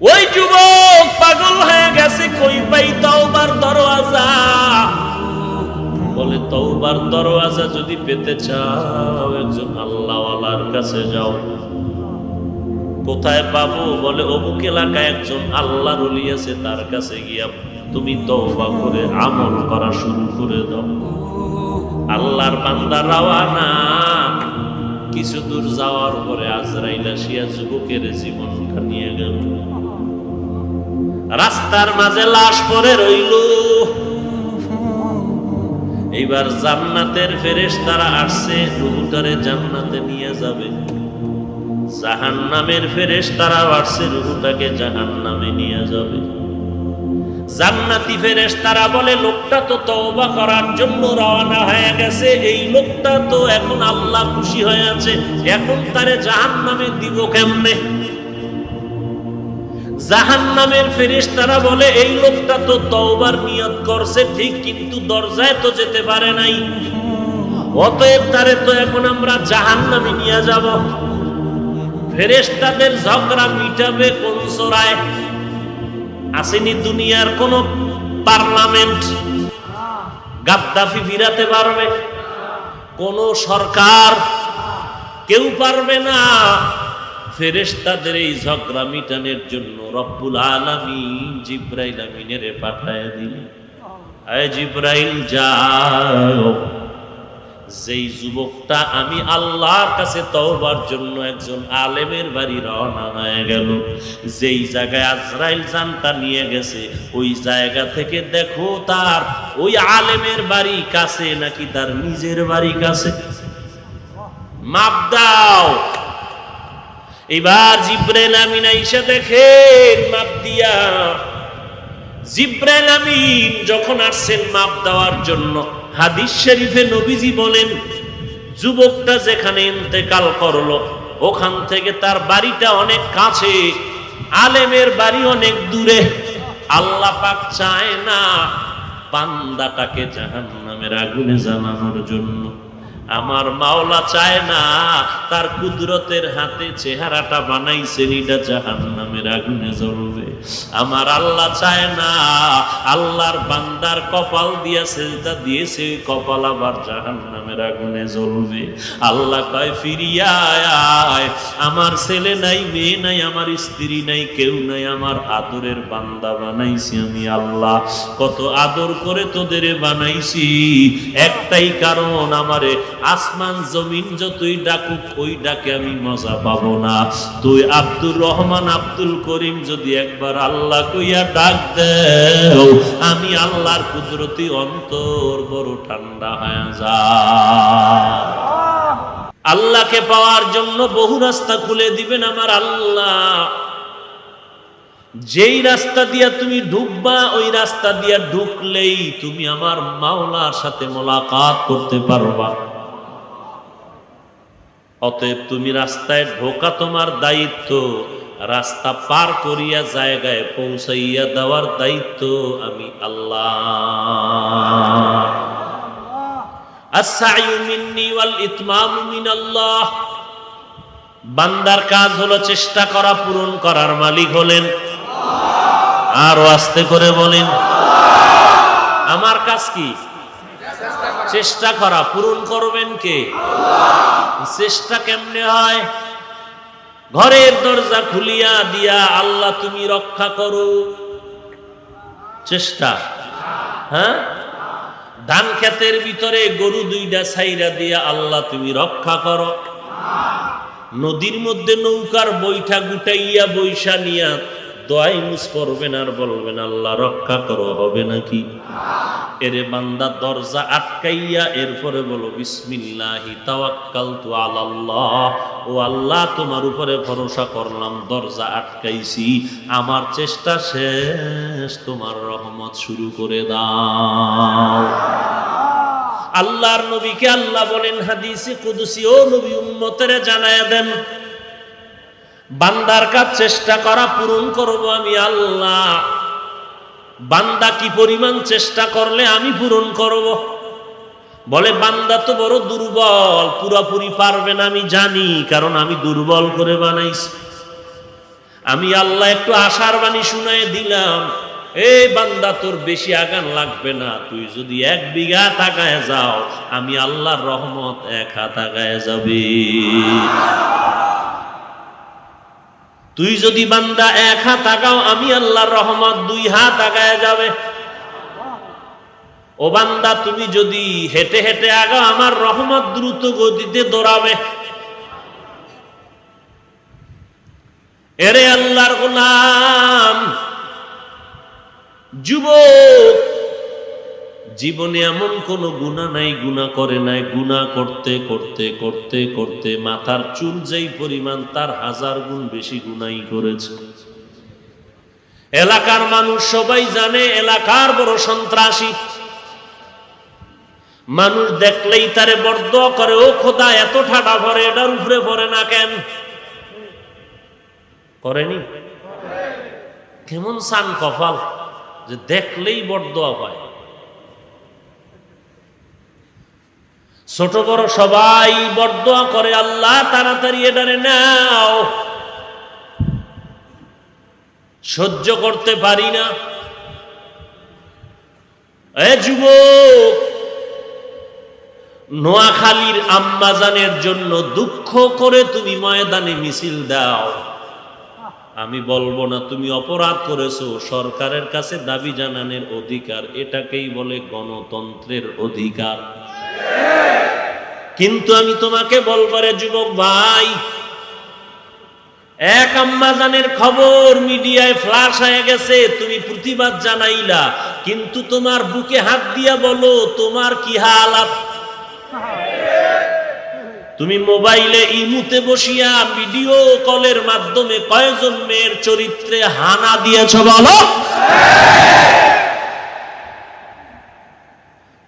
ওই যুবক পাগল হয়ে গেছে, কই পাই তওবার দরওয়াজা। বলে তওবার দরওয়াজা যদি পেতে চাও একজন আল্লাহওয়ালার কাছে যাও। কোথায় পাবো? বলে অমুক এলাকায় একজন আল্লাহর ওলি আছে, তার কাছে গিয়া তুমি তওবা করে আমল করা শুরু করে দাও। আল্লাহর বান্দা রওয়ানা। কিছু দূর যাওয়ার পরে আজরাইল আসিয়া যুবকের জীবনটা নিয়ে গেল। রাস্তার মাঝে লাশ পড়ে রইল। এইবার জান্নাতের ফেরেশতারা আসছে, রূহটারে জান্নাতে নিয়ে যাবে। জাহান্নামের ফেরেশতারা আসছে, রূহটাকে জাহান্নামে নিয়ে যাবে। জান্নাতি ফেরেশতারা বলে লোকটা তো তওবা করার জন্য রওনা হয়ে গেছে, এই লোকটা তো এখন আল্লাহ খুশি হয়ে আছে, এখন তারে জাহান্নামে দিব কেমনে? জাহান্নামের ফেরেশতারা বলে এই লোকটা তো তওবার নিয়ত করছে ঠিক, কিন্তু দরজায় তো যেতে পারে নাই, অতএব তারে তো এখন আমরা জাহান্নামে নিয়ে যাব। ফেরেশতাদের ঝগড়া মিটাবে কোন সূরায়? আসেনি দুনিয়ার কোন পার্লামেন্ট গাদ্দাফি ফিরাতে পারবে? কোন সরকার? কেউ পারবে না। ফেরেশতাদের এই ঝগড়া মিটানোর জন্য রব্বুল আলামিন জিবরাইল আমিনের পাঠায় দিলেন। আয় জিবরাইল যাও, যেই যুবকটা আমি আল্লাহর কাছে তওবার জন্য একজন আলেমের বাড়ি রওনা হয়ে গেল, যেই জায়গায় আজরাইল জানটা নিয়ে গেছে, ওই জায়গা থেকে দেখো তার ওই আলেমের বাড়ি কাছে নাকি তার নিজের বাড়ি কাছে, মাপ দাও। এবার জিবরাইল আমিন আইসা দেখেন মাপ দিয়া। জিবরাইল আমিন যখন আসছেন মাপ দেওয়ার জন্য, হাদিস শরীফে নবীজি বলেন যুবকটা যেখানে ইন্তেকাল করলো ওখান থেকে তার বাড়িটা অনেক কাছে, আলেমের বাড়ি অনেক দূরে। আল্লাহ পাক চায় না বান্দাটাকে জাহান্নামের আগুনে জ্বালানোর জন্য। আমার মাওলা চায় না তার কুদরতের হাতে চেহারাটা বানাইছেন এটা জাহান্নামের আগুনে জ্বলবে। আমার আল্লাহ চায় না আল্লাহর বান্দার কপাল দিয়া সেজদা দিয়েছে, কপাল আবার জাহান্নামের আগুনে জ্বলবে। আল্লাহ কয় ফিরিয়া আয়, আমার ছেলে নাই, মেয়ে নাই, আমার স্ত্রী নাই, কেউ নাই, আমার আদরের বান্দা বানাইছি আমি আল্লাহ। কত আদর করে তোদের বানাইছি, একটাই কারণ আমারে আসমান জমিন যতই ডাকুক ওই ডাকে আমি মজা পাবো না। তুই আব্দুর রহমান আব্দুল করিম যদি একবার আল্লাহ কইয়া ডাক দেও, আমি আল্লাহর কুদরতি অন্তর বড় ঠান্ডা হয়ে যায়। আল্লাহকে পাওয়ার জন্য বহু রাস্তা খুলে দিবেন আমার আল্লাহ। যেই রাস্তা দিয়া তুমি ঢুকবা ওই রাস্তা দিয়া ঢুকলেই তুমি আমার মাওলার সাথে মোলাকাত করতে পারবা। অতএব তুমি রাস্তায় ঢোকা তোমার দায়িত্ব, রাস্তা পার করিয়া জায়গায় পৌঁছাইয়া দেওয়ার দায়িত্ব আমি আল্লাহ। আস-সা'য়ু মিন্নি ওয়াল ইতমামু মিনাল্লাহ। বান্দার কাজ হলো চেষ্টা করা, পূরণ করার মালিক হলেন আল্লাহ। আরো আস্তে করে বলেন, আমার কাজ কি? চেষ্টা করা। পূরণ করবেন কে? আল্লাহ। চেষ্টা কেমনে হয়? ঘরের দরজা খুলিয়া দিয়া আল্লাহ তুমি রক্ষা করো, চেষ্টা। হ্যাঁ, ধান ক্ষেতের ভিতরে গরু দুইটা ছাইরা দিয়া আল্লাহ তুমি রক্ষা করো। নদীর মধ্যে নৌকার বৈঠা গুটাইয়া বৈশা নিয়া দোয়াই মুস পড়বেন আর বলবেন আল্লাহ রক্ষা করো, হবে নাকি? এরে বান্দা দরজা আটকাইয়া এরপরে বলো বিসমিল্লাহি তাওয়াক্কালতু আলাল্লাহ, ও আল্লাহ তোমার উপরে ভরসা করলাম, দরজা আটকাইছি, আমার চেষ্টা শেষ, তোমার রহমত শুরু করে দাও। আল্লাহর নবীকে আল্লাহ বলেন হাদিসে কুদসি, ও নবী উম্মতেরে জানায়া দেন বান্দার কাজ চেষ্টা করা, পূরণ করব আমি আল্লাহ। বান্দা কি পরিমাণ চেষ্টা করলে আমি পূরণ করব? বলে বান্দা তো বড় দুর্বল, পুরাপুরি পারবে না আমি জানি, কারণ আমি দুর্বল করে বানাইছি। আমি আল্লাহ একটু আশার বাণী শুনায় দিলাম, এই বান্দা তোর বেশি আগান লাগবে না, তুই যদি 1 বিঘা তাকায় যাও আমি আল্লাহর রহমত 1 হাত আগায় যাবে। তুই যদি বান্দা 1 হাত আগাও আমি আল্লাহর রহমত 2 হাত আগায় যাবে। ও বান্দা তুমি যদি হেঁটে হেঁটে আগাও আমার রহমত দ্রুত গতিতে দৌড়াবে। এরে আল্লাহর গোলাম, যুবক, জীবনে এমন কোন গুনাহ নাই গুনাহ করে নাই, গুনাহ করতে করতে করতে করতে মাথার চুল যেই পরিমাণ তার 1000 গুণ বেশি গুনাহই করেছে। এলাকার মানুষ সবাই জানে এলাকার বড় সন্ত্রাসী, মানুষ দেখলেই তারে বরদোয়া করে, ও খোদা এত ঠাডা ভরে এটার উপরে পড়ে না কেন? করেনি? কেমন সান কপাল যে দেখলেই বরদোয়া পায়। ছোট বড় সবাই বরদোয়া করে, আল্লাহ তাড়াতাড়ি এটারে নাও, সহ্য করতে পারি না। এ যুবক, নোয়াখালীর আম্মাজানের জন্য দুঃখ করে তুমি ময়দানে মিছিল দাও, আমি বলবো না তুমি অপরাধ করেছো, সরকারের কাছে দাবি জানানোর অধিকার, এটাকেই বলে গণতন্ত্রের অধিকার। কিন্তু আমি তোমাকে বলবো রে যুবক ভাই, এক আম্মাজানের খবর মিডিয়ায় ফ্লাশ হয়ে গেছে, তুমি প্রতিবাদ জানাইলা, কিন্তু তোমার বুকে হাত দিয়া বলো তোমার কি হালাত। তুমি মোবাইলে ইমুতে বসিয়া ভিডিও কলের মাধ্যমে কয়জন মেয়ের চরিত্রে হানা দিয়েছ বলো?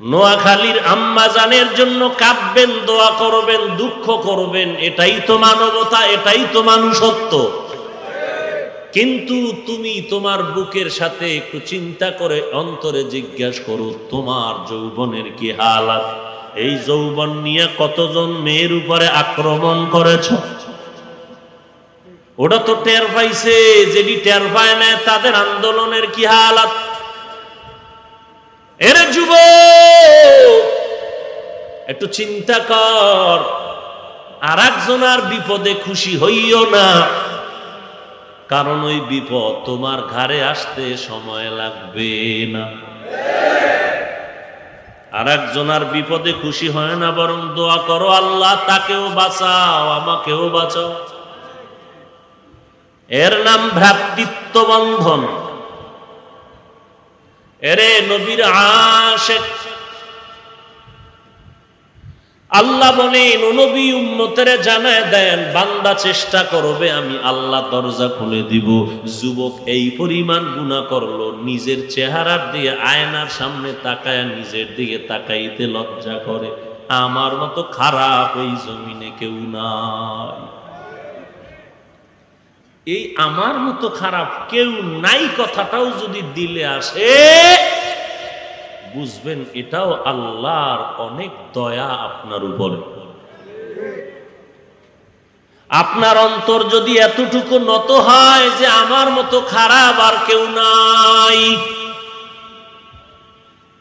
নোয়াখালীর আম্মাজানের জন্য কাঁদবেন, দোয়া করবেন, দুঃখ করবেন, এটাই তো মানবতা, এটাই তো মানুষত্ব। কিন্তু তুমি তোমার বুকের সাথে একটু চিন্তা করে অন্তরে জিজ্ঞাসা করো তোমার যৌবনের কি হালাত। এই যৌবন নিয়ে কতজন মেয়ের উপরে আক্রমণ করেছ? ওটা তো টের পাইছে, যেটি টের পায় না তাদের আন্দোলনের কি হালাত। এরে যুবক, একটু চিন্তা কর, আর একজনের বিপদে খুশি হইও না, কারণ ওই বিপদ তোমার ঘাড়ে আসতে সময় লাগবে না। আর একজনের বিপদে খুশি হয় না, বরং দোয়া করো আল্লাহ তাকেও বাঁচাও আমাকেও বাঁচাও। এর নাম ভ্রাতৃত্ব বন্ধন। এরে নবীর আশিক, আল্লাহ বলেন ও নবী উম্মতের জানায় দেন বান্দা চেষ্টা করবে আমি আল্লাহ দরজা খুলে দিব। যুবক এই পরিমাণ গুনাহ করলো, নিজের চেহারার দিয়ে আয়নার সামনে তাকায় নিজের দিকে তাকাইতে লজ্জা করে। আমার মতো খারাপ এই জমিনে কেউ নাই। এই আমার মতো খারাপ কেউ নাই কথাটাও যদি দিলে আসে, বুঝবেন এটাও আল্লাহর অনেক দয়া আপনার উপরে। আপনার অন্তর যদি এতটুকু নত হয় যে আমার মতো খারাপ আর কেউ নাই,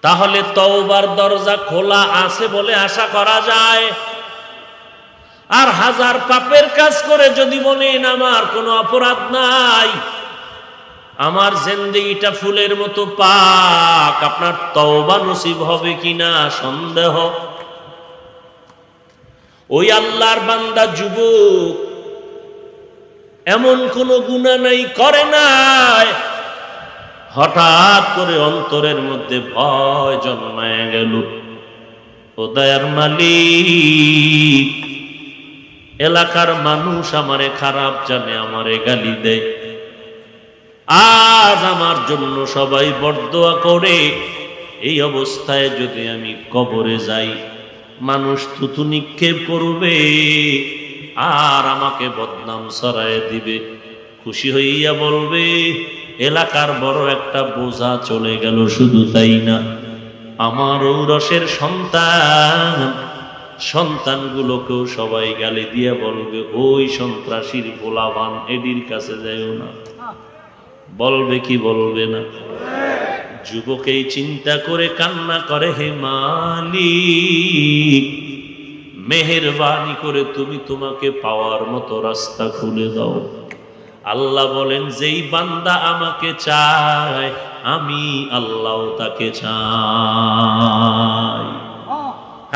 তাহলে তওবার দরজা খোলা আছে বলে আশা করা যায়। আর 1000 পাপের কাজ করে যদি বলেন আমার কোনো অপরাধ নাই, আমার জিন্দেগিটা ফুলের মতো পাক, আপনার তওবা নসিব হবে কিনা সন্দেহ। ওই আল্লাহর বান্দা যুবক এমন কোন গুনাহ নাই করে নাই, হঠাৎ করে অন্তরের মধ্যে ভয় জন্মায় গেল। ও দয়ার মালিক, এলাকার মানুষ আমারে খারাপ জানে, আমারে গালি দেয়, আজ আমার জন্য সবাই বরদোয়া করে। এই অবস্থায় যদি আমি কবরে যাই, মানুষ থুতু নিক্ষেপ করবে আর আমাকে বদনাম ছড়ায় দিবে। খুশি হইয়া বলবে এলাকার বড় একটা বোঝা চলে গেল। শুধু তাই না, আমার ঔরসের সন্তান সন্তানগুলোকেও সবাই গালি দিয়ে বলবে, ওই সন্ত্রাসীর পোলাপান, এদির কাছে যাইও না। বলবে কি বলবে না? যুবকেই চিন্তা করে কান্না করে, হে মালিক, মেহেরবানি করে তুমি তোমাকে পাওয়ার মতো রাস্তা খুলে দাও। আল্লাহ বলেন, যেই বান্দা আমাকে চায় আমি আল্লাহ তাকে চাই।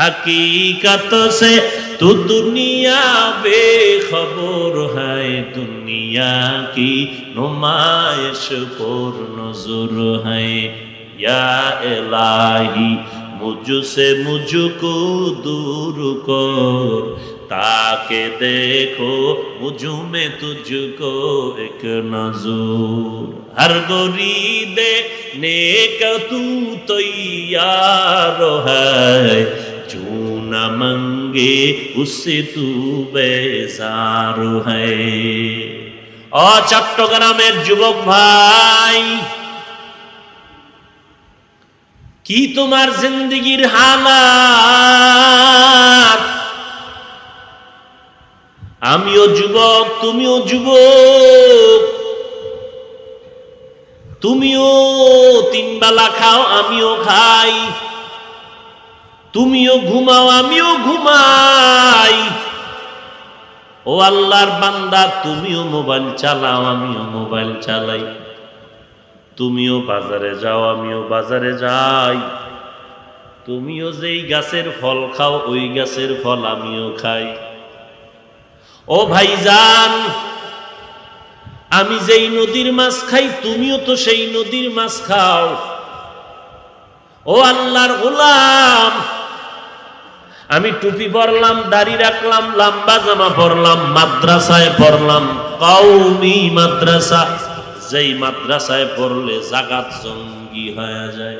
हकीकत से तू दुनिया बेखबर है, दुनिया की नुमाइश पर नजर है। या इलाही मुझसे मुझको दूर कर, ताके देखो मुझ में तुझको एक नजर। हर गोरी देने का तू तैयार है, जो न मंगे उससे तू बेजार है। ও চট্টগ্রামের যুবক ভাই, কি তোমার জিন্দেগির হালাত? আমিও যুবক, তুমিও যুবক। তুমিও তিন বেলা খাও, আমিও খাই। তুমিও ঘুমাও, আমিও ঘুমাই। ও আল্লাহর বান্দা, তুমিও মোবাইল চালাও, আমিও মোবাইল চালাই। তুমিও বাজারে যাও, আমিও বাজারে যাই। তুমিও যেই গাছের ফল খাও, ওই গাছের ফল আমিও খাই। ও ভাইজান, আমি যেই নদীর মাছ খাই, তুমিও তো সেই নদীর মাছ খাও। ও আল্লাহর গোলাম, আমি টুপি পরলাম, দাড়ি রাখলাম, লম্বা জামা পরলাম, মাদ্রাসায় পড়লাম, কওমি মাদ্রাসা। যেই মাদ্রাসায় পড়লে জাগাত জঙ্গি হয়ে যায়।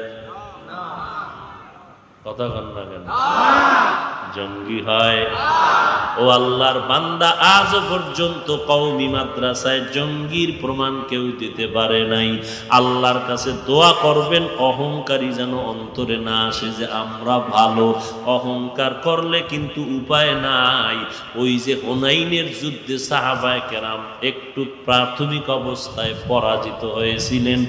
কথা কন না কেন? জঙ্গি হয়। ও আল্লাহর বান্দা, আজ পর্যন্ত কওমি মাদ্রাসায় জঙ্গির প্রমাণ কেউ দিতে পারে নাই। আল্লাহর কাছে দোয়া করবেন, অহংকারী যেন অন্তরে না আসে যে আমরা ভালো। অহংকার করলে কিন্তু উপায় নাই। ওই যে হুনাইনের যুদ্ধে সাহাবায়ে কেরাম একটু প্রাথমিক অবস্থায় পরাজিত হয়েছিলেন,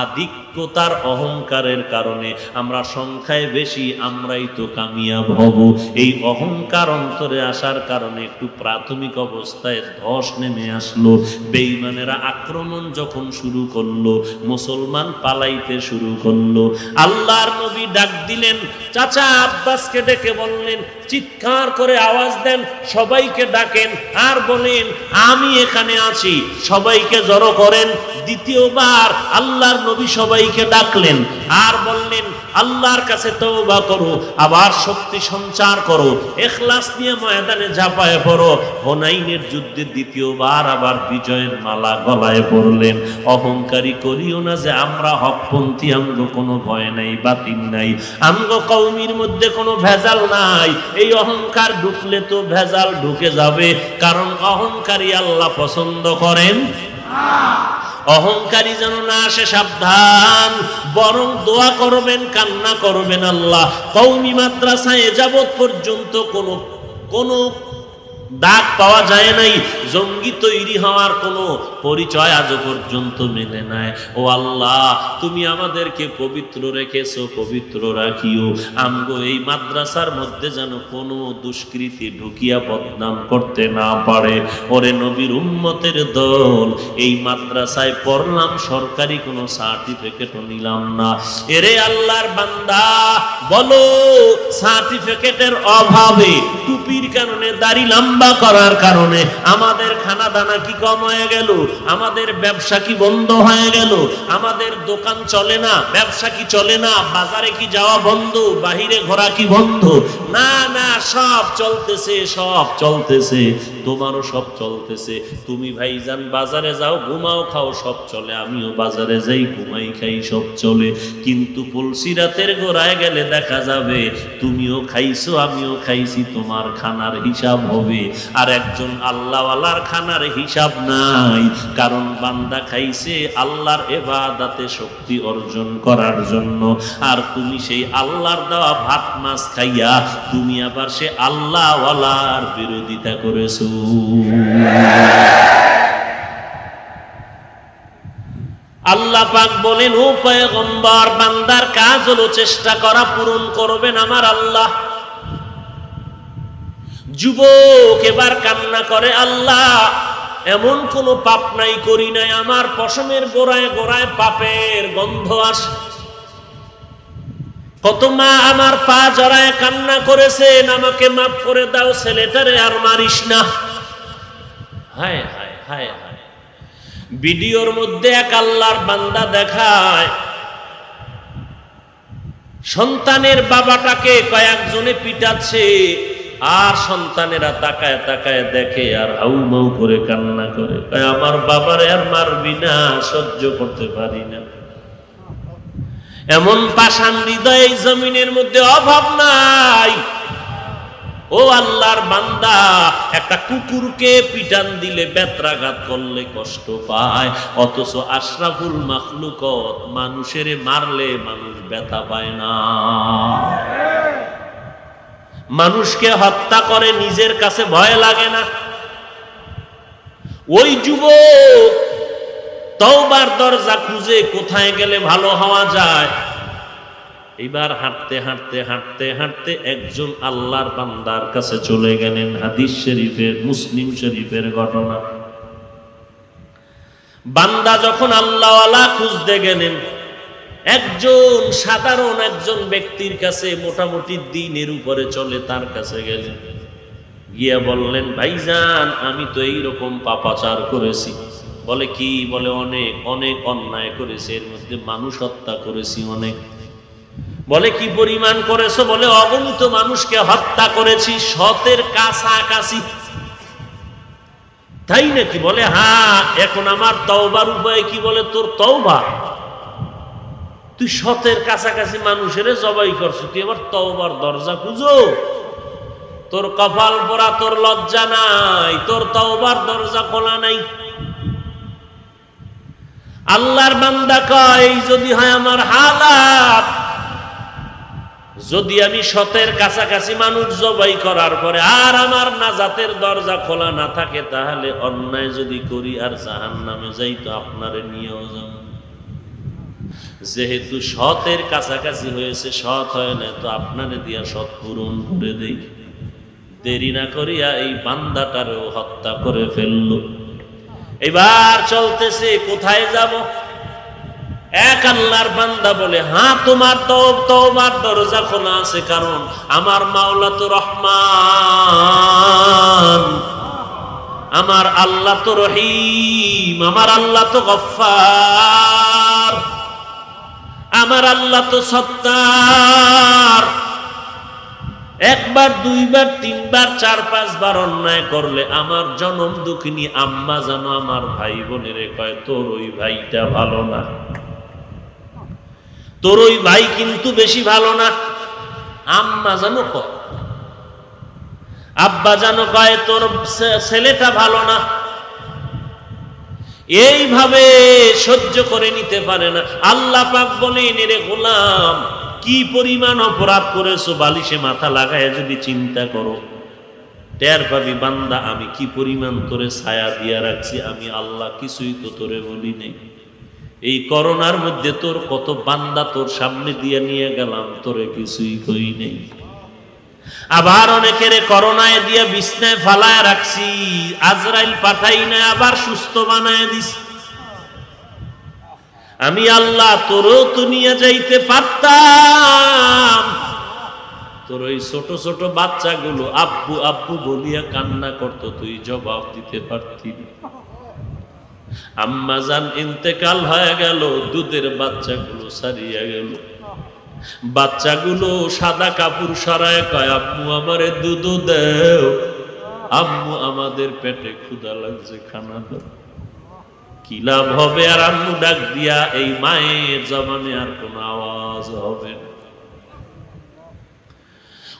আধিক্যতার অহংকারের কারণে। আমরা সংখ্যায় বেশি, আমরাই তো কামিয়াব হব। এই অহংকার অন্তরে আসার কারণে একটু প্রাথমিক অবস্থায় ধস নেমে আসলো। বেঈমানেরা আক্রমণ যখন শুরু করলো, মুসলমান পালাইতে শুরু করলো। আল্লাহর নবী ডাক দিলেন, চাচা আব্বাসকে ডেকে বললেন, চিৎকার করে আওয়াজ দেন, সবাইকে ডাকেন, আর বলেন আমি এখানে আছি, সবাইকে জড়ো করেন। দ্বিতীয়বার আল্লাহর নবী সবাইকে ডাকলেন আর বললেন, আল্লাহর কাছে তওবা করো, আবার শক্তি সঞ্চার করো, ইখলাস নিয়ে ময়দানে ঝাঁপায় পড়ো। হুনাইনের যুদ্ধে দ্বিতীয়বার আবার বিজয়ের মালা গলায় পড়লেন। অহংকারী করিও না যে আমরা হকপন্থী, আমগো কোনো ভয় নাই, বাতিল নাই, আমগো কওমির মধ্যে কোনো ভেজাল নাই। এই অহংকার ঢুকলে তো ভেজাল ঢুকে যাবে, কারণ অহংকারী আল্লাহ পছন্দ করেন না। অহংকারী যেন না আসে, সাবধান। বরং দোয়া করবেন, কান্না করবেন, আল্লাহ কওমি মাদ্রাসায় যাবত পর্যন্ত কোনো দাগ পাওয়া যায় নাই, জঙ্গি তৈরি হওয়ার কোনো পরিচয় আজ পর্যন্ত মেলে নাই। ও আল্লাহ, তুমি আমাদেরকে পবিত্র রেখেছো, পবিত্র রাখিও। আমগো এই মাদ্রাসার মধ্যে যেন কোনো দুষ্কৃতি ঢুকিয়া বদনাম করতে না পারে। ওরে নবীর উম্মতের দল, এই মাদ্রাসায় পড়লাম, সরকারি কোনো সার্টিফিকেটও নিলাম না। এরে আল্লাহর বান্দা, বলো সার্টিফিকেটের অভাবে, টুপির কারণে, দাড়ি লম্বা করার কারণে আমাদের খানা দানা কি কম হয়ে গেল? আমাদের ব্যবসা কি বন্ধ হয়ে গেল? আমাদের দোকান চলে না, ব্যবসা কি চলে না? বাজারে কি যাওয়া বন্ধ? বাহিরে ঘোরা কি বন্ধ? না না, সব চলতেছে, সব চলতেছে। তোমারও সব চলতেছে। তুমি ভাইজান বাজারে যাও, ঘুমাও, খাও, সব চলে। আমিও বাজারে যাই, ঘুমাই, খাই, সব চলে। কিন্তু পুলসিরাতের গোড়ায় গেলে দেখা যাবে তুমিও খাইছো, আমিও খাইছি, তোমার খানার হিসাব হবে। আর একজন আল্লাহওয়ালার খানার হিসাব নাই, কারণ বান্দা খাইছে আল্লাহর ইবাদতে শক্তি অর্জন করার জন্য। আর তুমি সেই আল্লাহর দেওয়া ভাত মাছ খাইয়া তুমি আবার সে আল্লাহ ওয়ালার বিরোধিতা করেছো। আল্লাহ পাক বলেন, ও পয়গম্বর, বান্দার কাজ হলো চেষ্টা করা, পূরণ করবেন আমার আল্লাহ। যুবক এবার কান্না করে, আল্লাহ এমন কোন পাপ নাই করি নাই, আমার পশমের গোড়ায় গোড়ায় পাপের গন্ধ আসে। কত মা আমার পা জড়ায় কান্না করেছেন, আমাকে মাফ করে দাও, ছেলেটারে আর মারিস না। হায় হায় হায় হায়। ভিডিওর মধ্যে এক আল্লাহর বান্দা দেখায় সন্তানের বাবাটাকে কয়েকজনে পিটাচ্ছে, আর সন্তানেরা তাকায় তাকায় দেখে আর হাউমাউ করে কান্না করে, আমার বাবারে আর মারবি না, সহ্য করতে পারি না। এমন পাষাণ হৃদয় এই জমিনের মধ্যে অভাব নাই। ও আল্লাহর বান্দা, একটা কুকুরকে পিটান দিলে, বেত্রাঘাত করলে কষ্ট পায়, অথচ আশরাফুল মাখলুকত মানুষের মারলে মানুষ ব্যথা পায় না। মানুষকে হত্যা করে, নিজের কাছে ভয় লাগে না। ওই যুবক তওবার দরজা খুঁজে কোথায় গেলে ভালো হওয়া যায়। এবার হাঁটতে হাঁটতে হাঁটতে হাঁটতে একজন আল্লাহর বান্দার কাছে চলে গেলেন। হাদিস শরীফের, মুসলিম শরীফের ঘটনা। বান্দা যখন আল্লাহওয়ালা খুঁজতে গেলেন, একজন সাধারণ একজন ব্যক্তির কাছে, মোটামুটি দিনের উপরে চলে, তার কাছে গেলেন। গিয়া বললেন, ভাইজান আমি তো এইরকম পাপাচার করেছি। বলে কি? বলে অনেক অনেক অন্যায় করেছি, এর মধ্যে মানুষ হত্যা করেছি অনেক। বলে কি পরিমাণ করেছো? বলে অগণিত মানুষকে হত্যা করেছি, শতের কাছাকাছি। তাই নাকি? বলে হ্যাঁ। এখন আমার তওবার উপায় কি? বলে তোর তওবা, তুই শতের কাছাকাছি মানুষের জবাই করছো, তুই আবার তওবার দরজা খুঁজো? তোর কপাল পোড়া, তোর লজ্জা নাই, তোর তওবার দরজা খোলা নাই। আল্লাহর বান্দা কয়, যদি হয় আমার হালাত, যদি আমি শতের কাছাকাছি মানুষ জবাই করার পরে আর আমার নাজাতের দরজা খোলা না থাকে, তাহলে অন্যায় যদি করি আর জাহান্নামে যাই, তো আপনারে নিয়েও যাব। যেহেতু শতের কাছাকাছি হয়েছে, শত হয় না, তো আপনারে দিয়া শত পূরণ করে দেই। দেরি না করিয়া এই বান্দাটারেও হত্যা করে ফেলল। এবার চলতেছে, কোথায় যাব? এক আল্লাহর বান্দা বলে, হ্যাঁ তোমার তওবার দরজা খোলা আছে, কারণ আমার মাওলা তো রহমান, আমার আল্লাহ তো রহিম, আমার আল্লাহ তো গফফার, আমার আল্লাহ তো সত্তার। একবার, দুইবার, তিনবার, চার পাঁচবার অন্যায় করলে আমার জনম দুঃখিনী আম্মা জানো আমার ভাই বোনেরে কয়, তোর ওই ভাইটা ভালো না, তোর ওই ভাই কিন্তু বেশি ভালো না। আম্মা জানো কয়, আব্বা জানো কয়, তোর ছেলেটা ভালো না। এইভাবে সহ্য করে নিতে পারে না। আল্লাহ পাক বলেন, রে গোলাম, কি পরিমাণ অপরাধ করেছো, বালিশে মাথা লাগায় যদি চিন্তা করো, টের পাবি বান্দা আমি কি পরিমাণ তোরে ছায়া দিয়া রাখছি। আমি আল্লাহ কিছুই তো তোরে বলি নেই। এই করোনার মধ্যে তোর কত বান্দা তোর সামনে দিয়ে নিয়ে গেলাম, তোরে কিছুই কই নেই। আবার অনেকের করোনায় দিয়ে বিছনায় ফালায় রাখছি, আজরাইল পাঠাই না, আবার সুস্থ বানায় দিস। আমি আল্লাহ তোরও তো নিয়ে যাইতে পারতাম। তোর ওই ছোট ছোট বাচ্চাগুলো আব্বু আব্বু বলিয়া কান্না করতো, তুই জবাব দিতে পারতি। আম্মা জান ইন্তেকাল হয়ে গেল, দুধের বাচ্চাগুলো সারিয়া গেল। বাচ্চাগুলো সাদা কাপড় সরায় কয়, আম্মু আমারে দুধ দেও, আম্মু আমাদের পেটে ক্ষুধা লাগছে, খানা দাও। কি লাভ হবে? আর আম্মু ডাক দিয়া, এই মায়ের জবানে আর কোন আওয়াজ হবে না।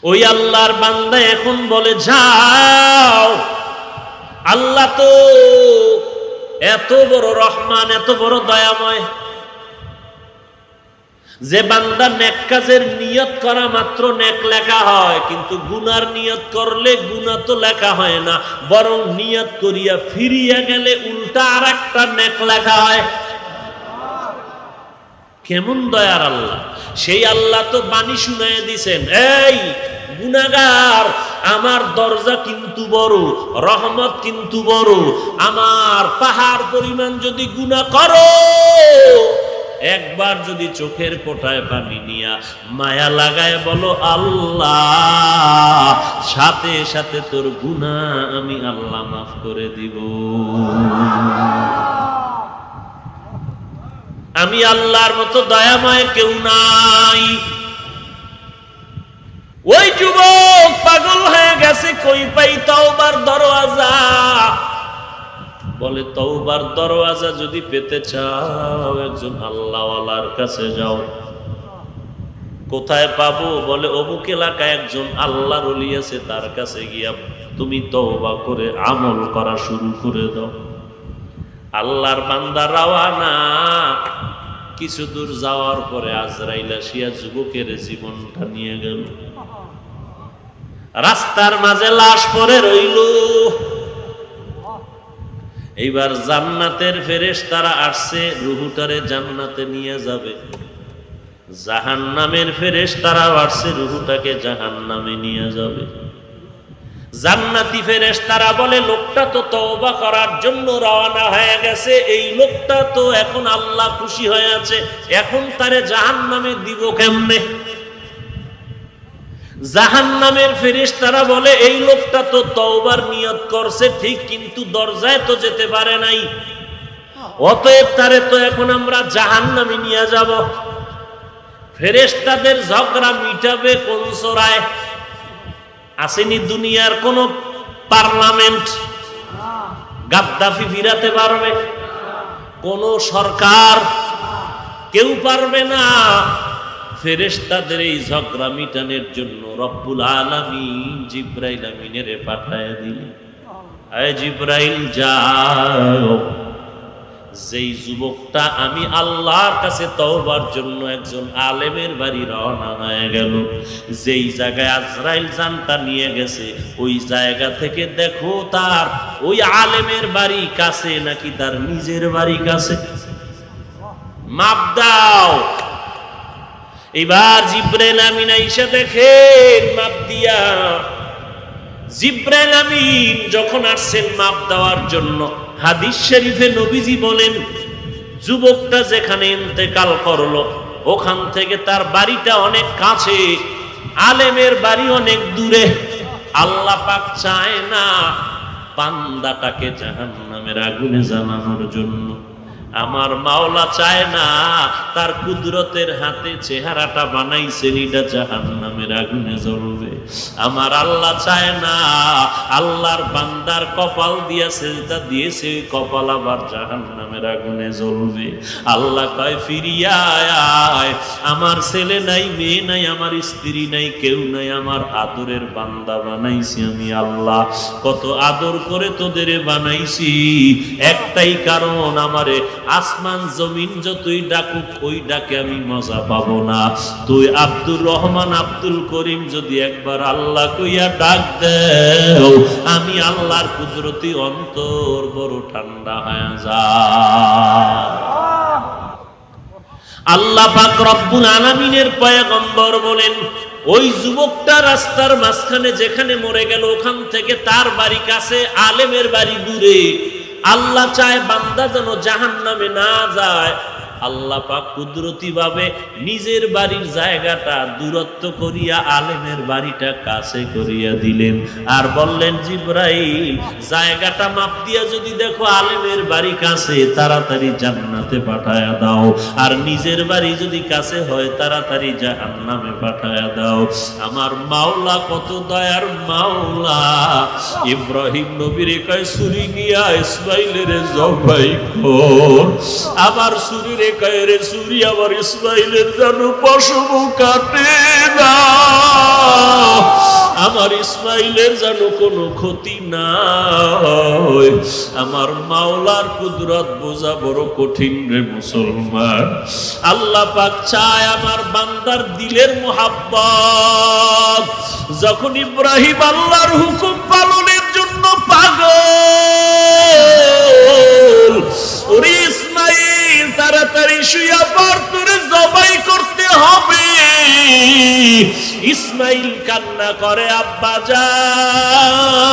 ওই আল্লাহর বান্দা এখন বলে, যাও, আল্লাহ তো এত বড় রহমান, এত বড় দয়াময়, যে বান্দা নেক কাজের নিয়ত করা মাত্র নেক লেখা হয়, কিন্তু গুনার নিয়ত করলে গুনাহ তো লেখা হয় না, বরং নিয়ত করিয়া ফিরিয়া গেলে উল্টা আরেকটা নেক লেখা হয়। কেমন দয়ার আল্লাহ! সেই আল্লাহ তো বাণী শুনাইয়া দিছেন, এই গুনাহগার, আমার দরজা কিন্তু বড়, রহমত কিন্তু বড়। আমার পাহাড় পরিমাণ যদি গুনাহ করো, একবার যদি চোখের কোটায় পানি নিয়া মায়া লাগায় বলো আল্লাহ, সাথে সাথে তোর গুনাহ আমি আল্লাহ মাফ করে দিব। আমি আল্লাহর মতো দয়াময় কেউ নাই। ওই যুবক পাগল হয়ে গেছে, কই পাই তওবার দরওয়াজা। বলে তওবার দরওয়াজা যদি পেতে চাও একজন আল্লাহওয়ালার কাছে যাও। কোথায় পাবো? বলে অমুক এলাকায় একজন আল্লাহর ওলি আছে, তার কাছে গিয়া তুমি তওবা করে আমল করা শুরু করে দাও। আল্লাহর বান্দা রওয়ানা। কিছু দূর যাওয়ার পরে আজরাইল আসিয়া যুবকের জীবনটা নিয়ে গেল। রাস্তার মাঝে লাশ পড়ে রইল। এইবার জান্নাতের ফেরেশতারা আসছে, রূহটারে জান্নাতে নিয়ে যাবে। জাহান্নামের ফেরেশতারা আসছে, রূহটাকে জাহান্নামে নিয়ে যাবে। জান্নাতি ফেরেশতারা বলে লোকটা তো তওবা করার জন্য রওনা হয়ে গেছে, এই লোকটা তো এখন আল্লাহ খুশি হয়ে আছে, এখন তারে জাহান্নামে দিব কেমনে? জাহান্নামের ফেরেশতারা বলে এই লোকটা তো তওবার নিয়ত করছে ঠিক, কিন্তু দরজায় তো যেতে পারে নাই, অতএব তারে তো এখন আমরা জাহান্নামে নিয়ে যাব। ফেরেশতাদের ঝগড়া মিটাবে কোন সরায়? আসেনি দুনিয়ার কোন পার্লামেন্ট গাদ্দাফি ফিরাতে পারবে? কোন সরকার? কেউ পারবে না। ফেরেশতাদের এই ঝগড়া মিটানোর জন্য রব্বুল আলামিন জিবরাইল আমিনের পাঠায় দিলেন। আয় জিবরাইল যাও, যেই যুবকটা আমি আল্লাহর কাছে তওবার জন্য একজন আলেমের বাড়ি রওনা হয়ে গেল, যেই জায়গায় আজরাইল জানটা নিয়ে গেছে, ওই জায়গা থেকে দেখো তার ওই আলেমের বাড়ি কাছে নাকি তার নিজের বাড়ি কাছে, মাপ দাও। এবার জিবরাইল আমিন আইসা দেখেন মাপ দিয়া। জিবরাইল আমিন যখন আসছেন মাপ দেওয়ার জন্য, হাদিস শরীফে নবীজি বলেন যুবকটা যেখানে ইন্তেকাল করলো ওখান থেকে তার বাড়িটা অনেক কাছে, আলেমের বাড়ি অনেক দূরে। আল্লাহ পাক চায় না বান্দাটাকে জাহান্নামের আগুনে জ্বালানোর জন্য। আমার মাওলা চায় না তার কুদরতের হাতে চেহারাটা বানাইছেন এটা জাহান্নামের আগুনে জ্বলবে। আমার আল্লাহ চায় না আল্লাহর বান্দার কপাল দিয়া সেজদা দিয়েছে ওই কপাল আবার জাহান্নামের আগুনে জ্বলবে। আল্লাহ কয় ফিরিয়া আয়, আমার ছেলে নাই, মেয়ে নাই, আমার স্ত্রী নাই, কেউ নাই, আমার আদরের বান্দা বানাইছি আমি আল্লাহ। কত আদর করে তোদের বানাইছি, একটাই কারণ আমারে আসমান জমিন যতই ডাকুক ওই ডাকে আমি মজা পাবো না। তুই আব্দুর রহমান আব্দুল করিম যদি একবার আল্লাহ কইয়া ডাক দেও, আমি আল্লাহর কুদরতি অন্তর বড় ঠান্ডা হয়ে যায়। আল্লাহ পাক রব্বুল আলামিনের পয়গম্বর বলেন ওই যুবকটা রাস্তার মাঝখানে যেখানে মরে গেল ওখান থেকে তার বাড়ি কাছে, আলেমের বাড়ি দূরে। আল্লাহ চায় বান্দা যেন জাহান্নামে না যায়। আল্লাহ পাক কুদরতি ভাবে নিজের বাড়ির জায়গাটা দূরত্ব করিয়া আলেমের বাড়িটা কাছে করিয়া দিলেন, আর বললেন জিবরাইল জায়গাটা মাপ দিয়া যদি দেখো আলেমের বাড়ি কাছে, তাড়াতাড়ি জান্নাতে পাঠায়া দাও, আর নিজের বাড়ি যদি কাছে হয় তাড়াতাড়ি জাহান্নামে পাঠায়া দাও। আমার মাওলা কত দয়ার মাওলা। ইব্রাহিম নবীর কয় ছুরি নিয়া ইসমাইলের জবাই কর, আবার ছুরির কয়ের ছুরি আবার ইসমাইলের যেন পশম কাটে না। আমার ইসমাইলের যেন কোনো ক্ষতি না হয়। আমার মাওলার কুদরত বোঝা বড় কঠিন রে মুসলমান। আল্লাহ পাক চায় আমার বান্দার দিলের মুহাব্বত। যখন ইব্রাহিম আল্লাহর হুকুম পালনের জন্য পাগল, ওরে ইসমাইল তাড়াতাড়ি শুইয়া পড়, তোরে জবাই করতে হবে। ইসমাইল কান্না করে, আব্বা জান।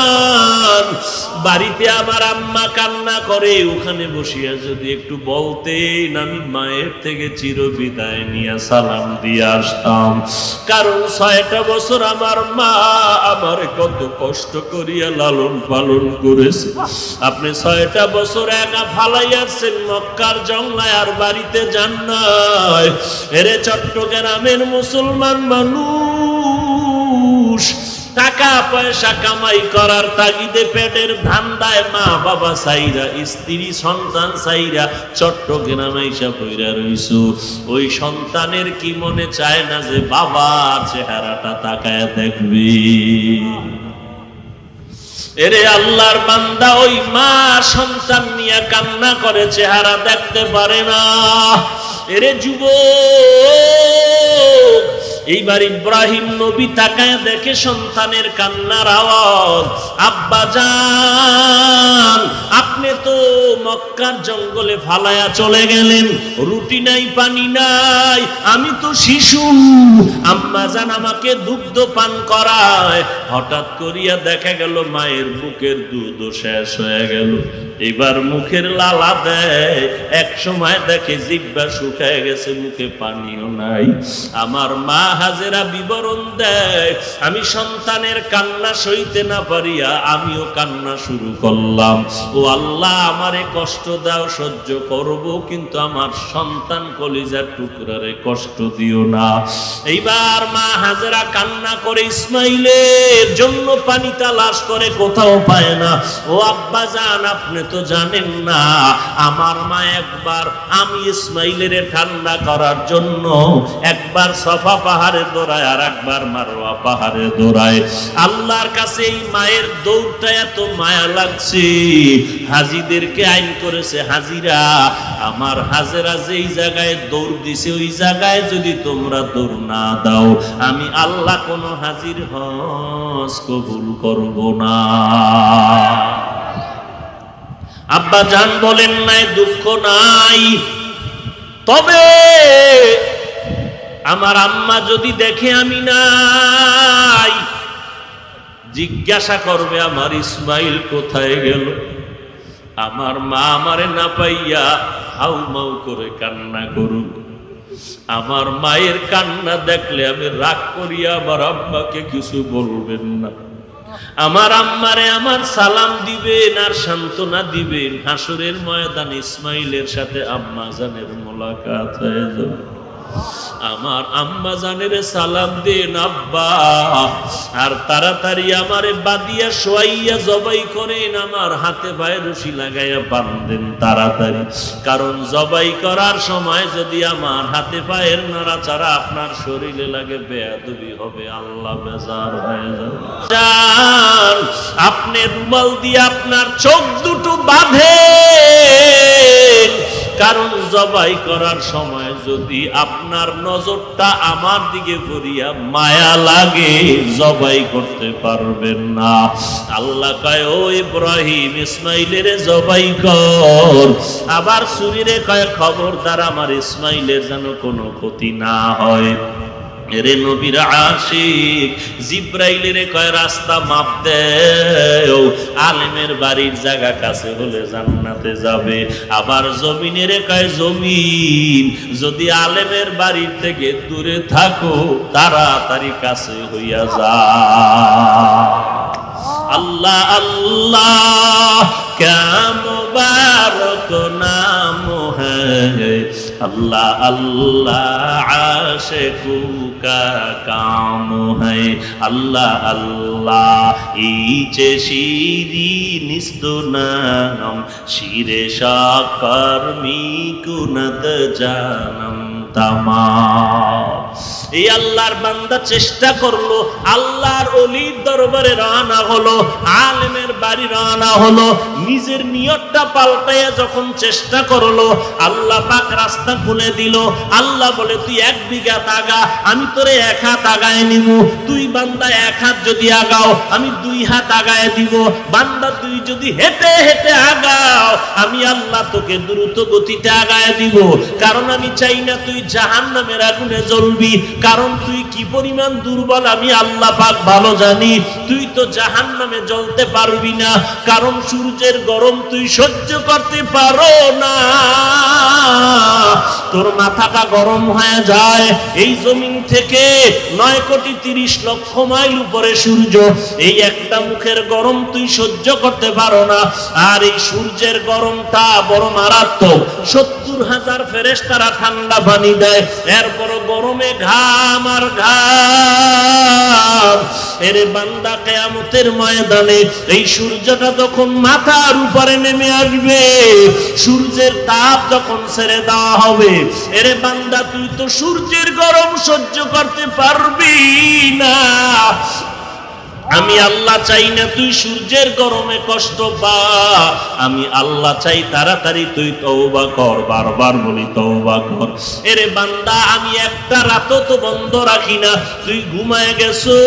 বাড়িতে আমার আম্মা কান্না করে, ওখানে বসিয়া যদি একটু বলতেন আমি মায়ের থেকে চিরবিদায় নিয়ে সালাম দিয়ে আসতাম। কারণ 6টা বছর আমার মা আমার কত কষ্ট করিয়া লালন পালন করেছে। আপনি 6টা বছর একা ফালাইয়াছেন মক্কার জঙ্গলায়, আর বাড়িতে যান নাই। এরে চট্টগ্রামের মুসলমান মানুষ টাকা পয়সা কামাই করার তাগিদে পেটের ধান্দায় মা বাবা সাইরা, স্ত্রী সন্তান সাইরা চট্টগ্রামে আইসা পইরা রইছো। ওই সন্তানের কি মনে চায় না যে বাবার চেহারাটা তাকায় দেখবি? এরে আল্লাহর বান্দা, ওই মা সন্তান নিয়ে কান্না করে, চেহারা দেখতে পারে না। এরে যুবক, এইবার ইব্রাহিম নবী তাকায় দেখে সন্তানের কান্নার আওয়াজ। আব্বা জান, আপনি তো মক্কার জঙ্গলে ফালায়া চলে গেলেন, রুটি নাই পানি নাই, আমি তো শিশু, আম্মা জান আমাকে দুগ্ধ পান করায়। হঠাৎ করিয়া দেখা গেল মায়ের বুকের দুধ শেষ হয়ে গেল। এবার মুখের লালা দেয়, এক সময় দেখে জিহ্বা শুকায় গেছে, মুখে পানিও নাই। আমার মা হাজেরা বিবরণ দেয়, আমি সন্তানের কান্না সইতে না পারিয়া আমিও কান্না শুরু করলাম। ও আল্লাহ, আমারে কষ্ট দাও, সহ্য করব, কিন্তু আমার সন্তান কলিজার টুকরারে কষ্ট দিও না। এইবার মা হাজেরা কান্না করে, ইসমাইলের জন্য পানি তালাশ করে, কোথাও পায় না। ও আব্বা জান, আপনি তো জানেন না, আমার মা একবার আমি ইসমাইলের ঠান্ডা করার জন্য একবার সফা পাহাড়ে দৌড়ায়, আর একবার মারওয়া পাহাড়ে দৌড়ায়। আল্লাহর কাছে এই মায়ের দৌড়টা এত মায়া লাগছে, হাজিদেরকে আইন করেছে, হাজিরা আমার হাজেরা যেই জায়গায় দৌড় দিছে ওই জায়গায় যদি তোমরা দৌড় না দাও, আমি আল্লাহ কোনো হাজির হজ কবুল করব না। আব্বা জান বলেন নাই, দুঃখ নাই, তবে আমার আম্মা যদি দেখে আমি নাই, জিজ্ঞাসা করবে আমার ইসমাইল কোথায় গেল। আমার মা আমারে না পাইয়া হাউ মাউ করে কান্না করুক। আমার মায়ের কান্না দেখলে আমি রাগ করিয়া আমার আম্মাকে কিছু বলবেন না। আমার আম্মারে আমার সালাম দিবেন আর সান্ত্বনা দিবেন। হাসরের ময়দানে ইসমাইলের সাথে আম্মা জানের মোলাকাত হয়ে যাবে। আমার আম্মা জানের সালাম দেন আব্বা, আর তাড়াতাড়ি আমারে বাদিয়া শোয়াইয়া জবাই করেন, আমার হাতে পায়ে রশি লাগাইয়া বাঁধেন তাড়াতাড়ি। কারণ জবাই করার সময় যদি আমার হাতে পায়ের নাড়াচাড়া আপনার শরীরে লাগে, বেয়াদবি হবে, আল্লাহ বেজার হয়ে যাবে। আপনি রুমাল দিয়ে আপনার চোখ দুটো বাঁধেন, কারণ জবাই করার সময় যদি আপনার নজরটা আমার দিকে পড়িয়া মায়া লাগে, জবাই করতে পারবেন না। আল্লাহ কয়, ও ইব্রাহিম, ইসমাইলের জবাই কর। আবার সুরিরে কয়, খবরদার আমার ইসমাইলের যেন কোনো ক্ষতি না হয়। এরে নবীর আশিক জিব্রাইলের কয়, রাস্তা মাপ দেও, আলেমের বাড়ির জায়গা কাছে হলে জান্নাতে যাবে। আবার জমিনের কয়, জমিন যদি আলেমের বাড়ির থেকে দূরে থাকো, তাড়াতাড়ি কাছে হইয়া যা। আল্লাহ আল্লাহ ক্যা মুবারক নাম হ্যায়, আল্লাহ আল্লাহ আশিকু কা কাম হ্যায়। আল্লাহ আল্লাহ এই যে শিরিনিস্ত নাম, শিরে শাকর মি কুনত জানম তামাম। এই আল্লাহর বান্দা চেষ্টা করলো, আল্লাহর ওলির দরবারে রওনা হলো, আলেমের বাড়ি রওনা হলো, নিজের নিয়তটা পাল্টাইয়া যখন চেষ্টা করলো, আল্লাহ পাক রাস্তা খুলে দিল। আল্লাহ বলে তুই 1 বিঘা আগা, আমি তোরে 1 হাত আগায় নিব। তুই বান্দা 1 হাত যদি আগাও, আমি 2 হাত আগায় দিব। বান্দা তুই যদি হেঁটে হেঁটে আগাও, আমি আল্লাহ তোকে দ্রুত গতিতে আগায় দিব। কারণ আমি চাই না তুই জাহান্নামের আগুনে জ্বলবি, কারণ তুই কি পরিমাণ দুর্বল আমি আল্লাহ পাক ভালো জানি। তুই তো জাহান্নামে জ্বলতে পারবি না, কারণ সূর্যের গরম তুই সহ্য করতে পারো না, তোর মাথাটা গরম হয়ে যায়। এই জমিন থেকে 9,30,00,000 মাইল উপরে সূর্য, এই একটা মুখের গরম তুই সহ্য করতে পারো না। আর এই সূর্যের গরমটা বড় মারাত্মক। 70,000 ফেরেশতারা ঠান্ডা পানি দেয়, এরপর গরমে ঘাম আর ঘাম। এরে বান্দা কিয়ামতের ময়দানে এই সূর্যটা যখন মাথার উপরে নেমে আসবে, সূর্যের তাপ যখন ছেড়ে দেওয়া হবে, এরে বান্দা তুই তো সূর্যের গরম সহ্য করতে পারবি না। আমি আল্লাহ চাই না তুই সূর্যের গরমে কষ্ট পা, আমি আল্লাহ চাই তাড়াতাড়ি তুই তওবা কর। বারবার বলি তওবা কর। এরে বান্দা আমি একটা রাতও তো বন্ধ রাখি না, তুই ঘুমায় গেছো,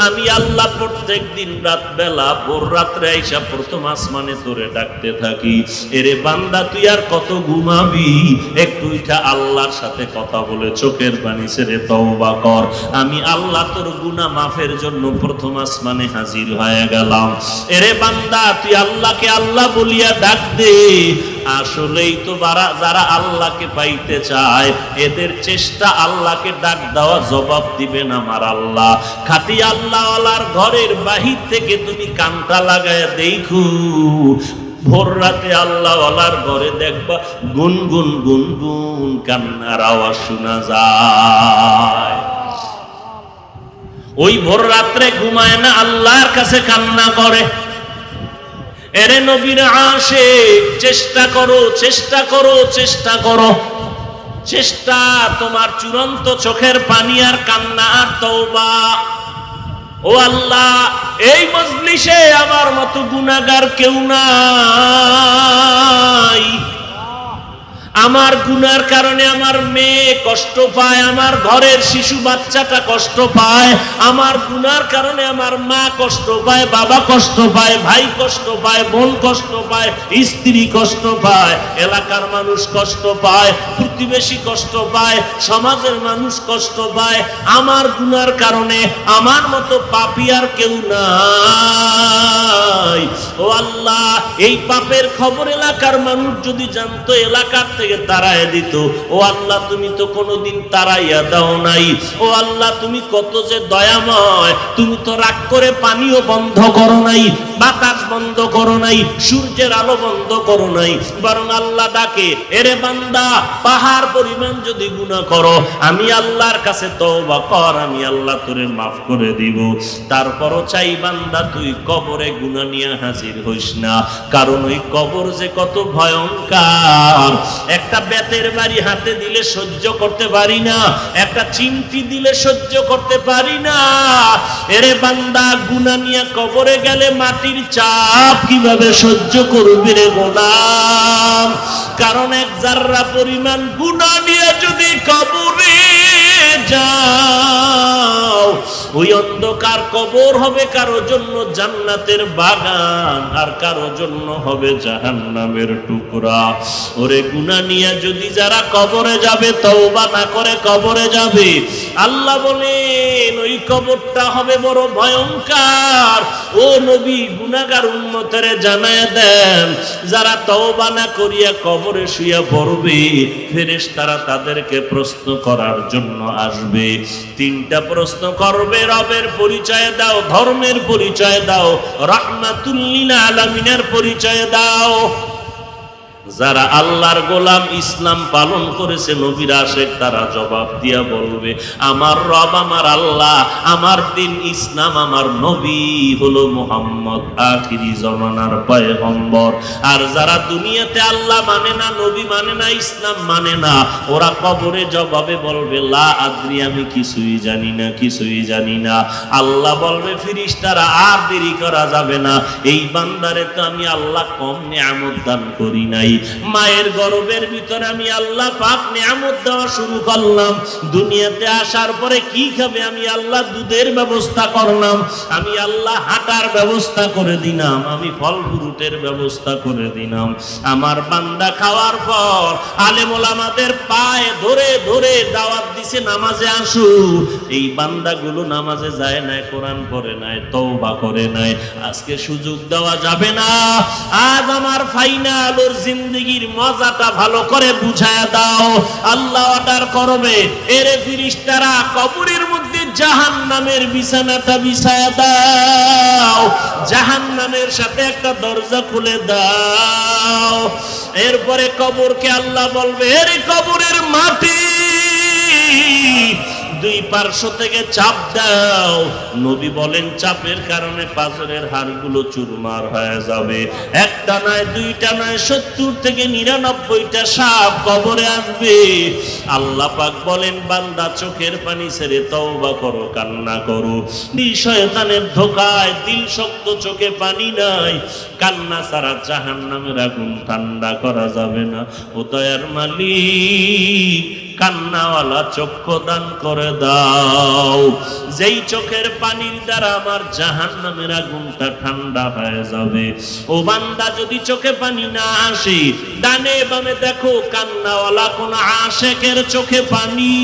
আমি আল্লাহ প্রত্যেক দিন রাত বেলা ভোর রাত্রে আইসা প্রথম আসমানে তোরে ডাকতে থাকি। এরে বান্দা তুই আর কত ঘুমাবি, একটু উঠা আল্লাহর সাথে কথা বলে চোখের পানি ছেড়ে তওবা কর। আমি আল্লাহ তোর গুনাহ মাফের জন্য প্রথম আসমানে হাজির হয়ে গেলাম। এরে বান্দা তুই আল্লাহকে আল্লাহ বলিয়া ডাক দে। আসলেই তো যারা আল্লাহকে পাইতে চায়, এদের চেষ্টা আল্লাহকে ডাক দেওয়া জবাব দিবেন আমার আল্লাহ। খাঁটি আল্লাহওয়ালার ঘরের বাহির থেকে তুমি কানটা লাগায় দেখো, ভোর রাতে আল্লাহওয়ালার ঘরে দেখবা গুনগুন গুনগুন কান্নার আওয়াজ শোনা যায়। ওই ভোর রাত্রে ঘুমায় না, আল্লাহর কাছে কান্না করে। এরে নবীর আশিক, চেষ্টা করো, চেষ্টা করো, চেষ্টা করো, চেষ্টা তোমার চূড়ান্ত চোখের পানি আর কান্না আর তওবা। ও আল্লাহ, এই মজলিসে আমার মতো গুনাহগার কেউ নাই। আমার গুনার কারণে আমার মেয়ে কষ্ট পায়, আমার ঘরের শিশু বাচ্চাটা কষ্ট পায়, আমার গুনার কারণে আমার মা কষ্ট পায়, বাবা কষ্ট পায়, ভাই কষ্ট পায়, বোন কষ্ট পায়, স্ত্রী কষ্ট পায়, এলাকার মানুষ কষ্ট পায়, প্রতিবেশী কষ্ট পায়, সমাজের মানুষ কষ্ট পায়। আমার গুনার কারণে আমার মতো পাপী আর কেউ নাই। ও আল্লাহ, এই পাপের খবর এলাকার মানুষ যদি জানতো, এলাকার থেকে তারাই দিত। ও আল্লাহ, তুমি তো কোনোদিন তারাইয়া দাও নাই। ও আল্লাহ, তুমি কত যে দয়াময়, তুমি তো রাগ করে পানিও বন্ধ করো নাই, বাতাস বন্ধ করো নাই, সূর্যের আলো বন্ধ করো নাই, বরং আল্লাহ ডাকে, এরে বান্দা পাহাড় পরিমাণ যদি গুনাহ করো, আমি আল্লাহর কাছে তওবা কর, আমি আল্লাহ তোরে মাফ করে দিব। তারপরও চাই বান্দা তুই কবরে গুনাহ নিয়ে হাজির হইস না, কারণ ওই কবর যে কত ভয়ঙ্কর। একটা বেতের বাড়ি হাতে দিলে সহ্য করতে পারি না, একটা চিমটি দিলে সহ্য করতে পারি না। এরে বান্দা, গুনাহ নিয়ে কবরে গেলে মাটির চাপ কিভাবে সহ্য করবি রে গোলাম? কারণ 1 জাররা পরিমাণ গুনাহ নিয়ে যদি কবরে যাও, ওই অন্ধকার কবর হবে কারো জন্য জান্নাতের বাগান, আর কারো জন্য হবে জাহান্নামের টুকরা। ওরে গুনাহ নিয়ে যদি যারা কবরে যাবে, তওবা না করে কবরে যাবে, আল্লাহ বলেন ওই কবরটা হবে বড় ভয়ঙ্কর। ও নবী, গুনাহগার উম্মতেরে জানায় দেন, যারা তওবা না করিয়া কবরে শুয়ে পড়বে, ফেরেশতারা তাদেরকে প্রশ্ন করার জন্য আসবে। 3টা প্রশ্ন করবে। রবের পরিচয় দাও, ধর্মের পরিচয় দাও, রাহমাতুল লিল আলামিনের পরিচয় দাও। যারা আল্লাহর গোলাম ইসলাম পালন করেছে নবীর আশেক, তারা জবাব দিয়া বলবে আমার রব আমার আল্লাহ, আমার দিন ইসলাম, আমার নবী হলো মুহাম্মদ আখিরি জমানার পয়গম্বর। আর যারা দুনিয়াতে আল্লাহ মানে না, নবী মানে না, ইসলাম মানে না, ওরা কবরে জবাবে বলবে লা আদ্রি, আমি কিছুই জানি না, কিছুই জানি না। আল্লাহ বলবে ফেরেশতারা আর দেরি করা যাবে না, এই বান্দারে তো আমি আল্লাহ কম নিয়ামত দান করি নাই। মায়ের গর্ভের ভিতরে আমি আল্লাহ পাক নিয়ামত দেওয়া শুরু করলাম, দুনিয়াতে আসার পরে কি খাবে আমি আল্লাহ দুধের ব্যবস্থা করলাম, আমি আল্লাহ হাঁটার ব্যবস্থা করে দিলাম, আমি ফল ফ্রুটের ব্যবস্থা করে দিলাম। আমার বান্দা খাওয়ার পর আলেম ওলামাদের পায়ে ধরে ধরে দাওয়াত দিছে নামাজে আসু। এই বান্দাগুলো নামাজে যায় নাই, কোরআন পড়ে নাই, তওবা করে নাই। আজকে সুযোগ দেওয়া যাবে না। আজ আমার ফাইনাল ওর জিন্দেগির মজাটা ভালো করে বুঝায় দাও। আল্লাহ অর্ডার করবে, এরে ফেরেশতারা কবরের মধ্যে জাহান্নামের বিছানাটা বিছায়া দাও, জাহান্নামের সাথে একটা দরজা খুলে দাও। এরপরে কবরকে আল্লাহ বলবে এরে কবরের মাটি দুই পার্শ্ব থেকে চাপ দাও। নবী বলেন চাপের কারণে পাঁজরের হাড়গুলো চুরমার হয়ে যাবে। একটা নয়, দুইটা নয়, 70 থেকে 99টা সাপ কবরে আসবে। আল্লাহ পাক বলেন বান্দা চোখের পানি ছেড়ে তওবা করো, কান্না করো। শয়তানের ধোকায় দিল শক্ত, চোখে পানি নাই, কান্না ছাড়া জাহান্নামের আগুন ঠান্ডা করা যাবে না। ও দয়ার মালিক, কান্নাওয়ালা চক্ষু দান করে দাও, যেই চোখের পানির দ্বারা আমার জাহান্নামের আগুনটা ঠান্ডা হয়ে যাবে। ও বান্দা যদি চোখে পানি না আসে, ডানে বামে দেখো কান্নাওয়ালা কোন আশেকের চোখে পানি,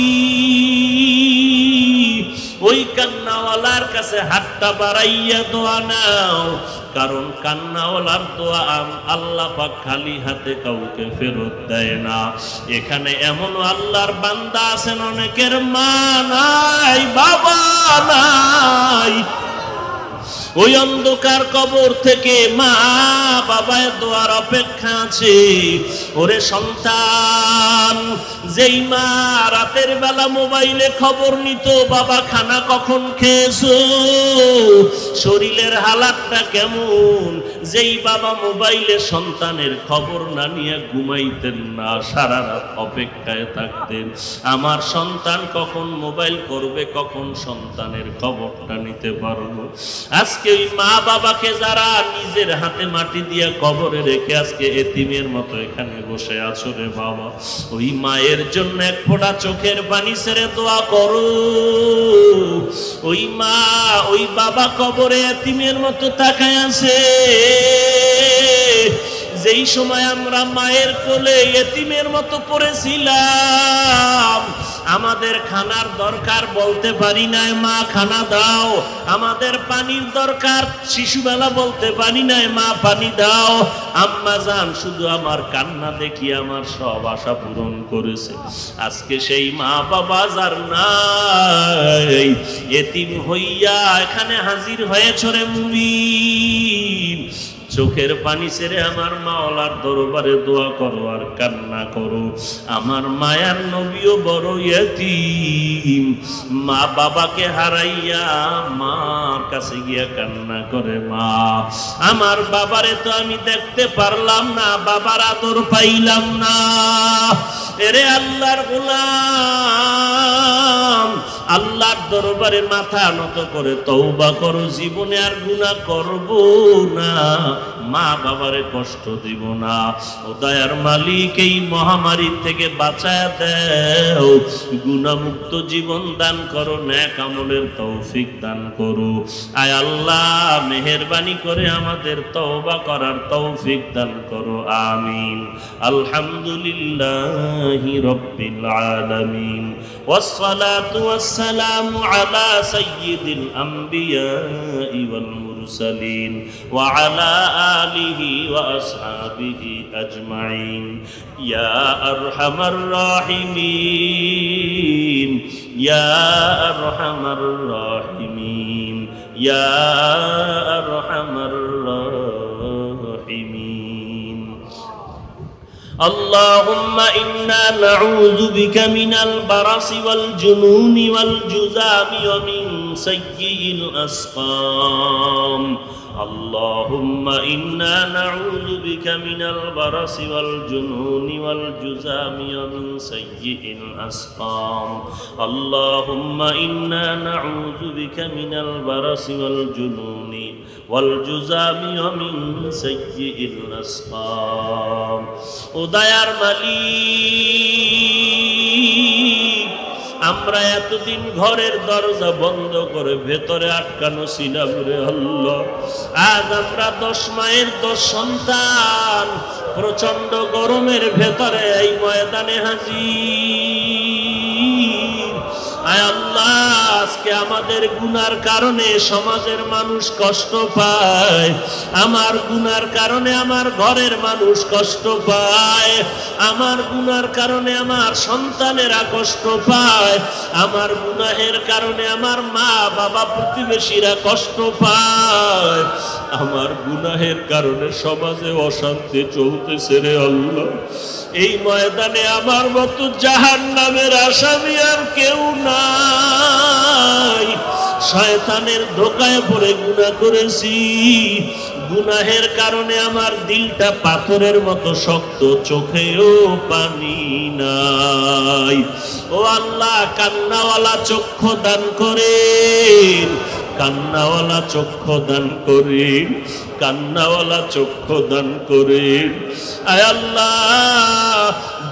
ওই কান্নাওয়ালার কাছে হাতটা বাড়াইয়া দোয়া নাও, কারণ কান্নাওয়ালার দোয়া আল্লাহ পাক খালি হাতে কাউকে ফেরত দেয় না। এখানে এমন আল্লাহর বান্দা আছেন অনেকের মা নাই, বাবা নাই, ওই অন্ধকার কবর থেকে মা বাবার দোয়ার অপেক্ষা আছে। ওরে সন্তান, যেই মা রাতের বেলা মোবাইলে খবর নিত বাবা খানা কখন খেয়েছো, শরীরের হালাতটা কেমন, যেই বাবা মোবাইলে সন্তানের খবর না নিয়ে ঘুমাইতেন না, সারা রাত অপেক্ষায় থাকতেন আমার সন্তান কখন মোবাইল করবে, কখন সন্তানের খবরটা নিতে পারবো। আজকে ওই মা বাবাকে যারা নিজের হাতে মাটি দিয়ে কবরে রেখে আজকে এতিমের মতো এখানে বসে আছো রে বাবা, ওই মায়ের জন্য এক ফোঁটা চোখের পানি ছেড়ে দোয়া করো। ওই মা ওই বাবা কবরে এতিমের মতো তাকায় আছে। যেই সময় আমরা মায়ের কোলে এতিমের মতো পড়েছিলাম, আমাদের খানার দরকার বলতে পারি নাই মা খানা দাও, আমাদের পানির দরকার শিশুবেলা বলতে পারি নাই মা পানি দাও। আম্মা জান শুধু আমার কান্না দেখি আমার সব আশা পূরণ করেছে। আজকে সেই মা বাবা যার নাই, এতিম হইয়া এখানে হাজির হয়েছে রে মুমিন, চোখের পানি ছেড়ে আমার মাওলার দরবারে দোয়া করো আর কান্না করো। আমার মায়ার নবীও বড় ইয়তীম, মা বাবাকে হারাইয়া মার কাছে গিয়া কান্না করে, মা আমার বাবারে তো আমি দেখতে পারলাম না, বাবার আদর পাইলাম না। এরে আল্লাহর গোলাম, আল্লাহর দরবারে মাথা নত করে তওবা করো, জীবনে আর গুনাহ করব না, মা বাবারে কষ্ট দিব না। ও দয়ার মালিক, এই মহামারী থেকে বাঁচায় দাও, গুনাহমুক্ত জীবন দান করো, নেক আমলের তৌফিক দান করো। আয় আল্লাহ মেহেরবানি করে আমাদের তওবা করার তৌফিক দান করো, আমিন। আলহামদুলিল্লাহি রাব্বিল আলামিন, ওয়াসসালাতু ওয়াসসালামু আলা সাইয়্যিদিল আমবিয়াই ওয়াল মুরসালিন ওয়া আলা আলিহি ওয়া আসহাবিহি আজমাইন। ইয়া আরহামার রাহিমিন, ইয়া আরহামার রাহিমিন, ইয়া আরহামার রাহিমিন। اللهم إنا نعوذ بك من البرص والجنون والجذام ومن سيء الأسقام اللهم إنا نعوذ بك من البرص والجنون والجذام ومن سيء الأسقام اللهم إنا نعوذ بك من البرص والجنون والجذام ومن سيء الأسقام উদয়ার মালিক আমরা এতদিন ঘরের দরজা বন্ধ করে ভেতরে আটকানো ছিলাম রে আল্লাহ আজ আমরা 10 মায়ের 10 সন্তান প্রচন্ড গরমের ভেতরে এই ময়দানে হাজির আয় আল্লাহ আজকে আমাদের গুনার কারণে সমাজের মানুষ কষ্ট পায় আমার গুনার কারণে আমার ঘরের মানুষ কষ্ট পায় আমার গুনার কারণে আমার সন্তানেরা কষ্ট পায় আমার গুনাহের কারণে আমার মা বাবা প্রতিবেশীরা কষ্ট পায় আমার গুনাহের কারণে সমাজে অশান্তি চলতেছে রে আল্লাহ এই ময়দানে আমার মতো জাহান্নামের আসামি আর কেউ নাই শয়তানের ধোঁকায় পড়ে গুনাহ করেছি গুনাহের কারণে আমার দিলটা পাথরের মতো শক্ত চোখেও পানি নাই ও আল্লাহ কান্নাওয়ালা চক্ষু দান করেন কান্নাওয়ালা চক্ষু দান করেন কান্নাওয়ালা চক্ষু দান করেন আয় আল্লাহ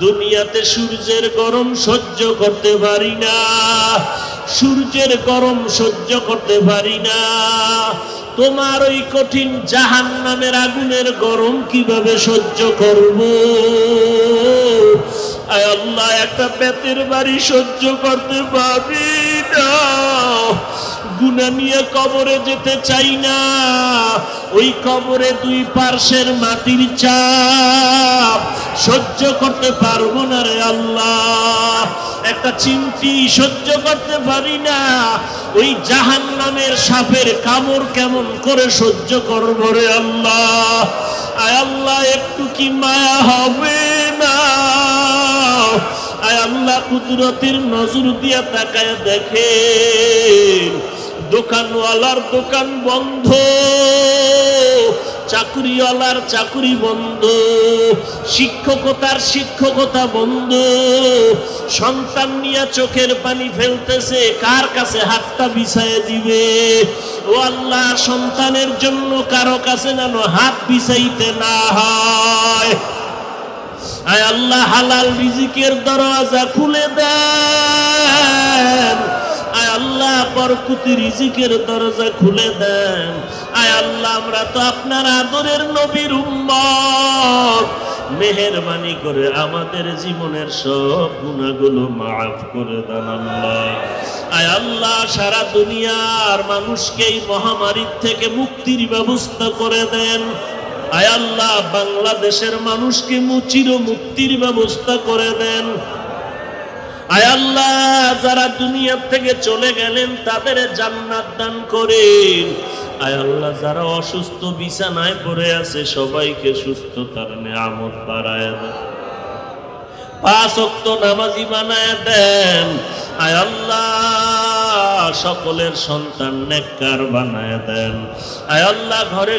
দুনিয়াতে সূর্যের গরম সহ্য করতে পারি না সূর্যের গরম সহ্য করতে পারি না তোমার ওই কঠিন জাহান্নামের আগুনের গরম কিভাবে সহ্য করব আয় আল্লাহ একটা বেতের বাড়ি সহ্য করতে পারি না গুনাহ নিয়ে কবরে যেতে চাই না ওই কবরে দুই পার্শ্বের মাটির চাপ সহ্য করতে পারবো না রে আল্লাহ একটা চিমটি সহ্য করতে পারি না ওই জাহান্নামের সাপের কামড় কেমন করে সহ্য করবো রে আল্লাহ আয় আল্লাহ একটু কি মায়া হবে না আয় আল্লাহ কুদরতের নজর দিয়া তাকায় দেখেন দোকানওয়ালার দোকান বন্ধ চাকুরিওয়ালার চাকুরি বন্ধ শিক্ষকতার শিক্ষকতা বন্ধ সন্তান নিয়ে চোখের পানি ফেলতেছে কার কাছে হাতটা বিছায় দিবে ও আল্লাহ সন্তানের জন্য কারো কাছে যেন হাত বিছাইতে না হয় আয় আল্লাহ হালাল রিজিকের দরজা খুলে দেন আয় আল্লাহ বরকতি রিজিকের দরজা খুলে দেন আয় আল্লাহ আমরা তো আপনার আদরের নবীর উম্মত মেহেরবানি করে আমাদের জীবনের সব গুনাহগুলো মাফ করে দেন আল্লাহ আয় আল্লাহ সারা দুনিয়ার মানুষকে এই মহামারীর থেকে মুক্তির ব্যবস্থা করে দেন আয় আল্লাহ বাংলাদেশের মানুষকে চির মুক্তির ব্যবস্থা করে দেন আয় আল্লাহ যারা দুনিয়া থেকে চলে গেলেন তাদের জান্নাত দান করেন আয় আল্লাহ যারা অসুস্থ বিছানায় পড়ে আছে সবাইকে সুস্থতার নিয়ামত বাড়ায় দেন 5 ওয়াক্ত নামাজি বানায় দেন আয় আল্লাহ সকলের সন্তান নেককার বানায় দেন আয় আল্লাহ ঘরে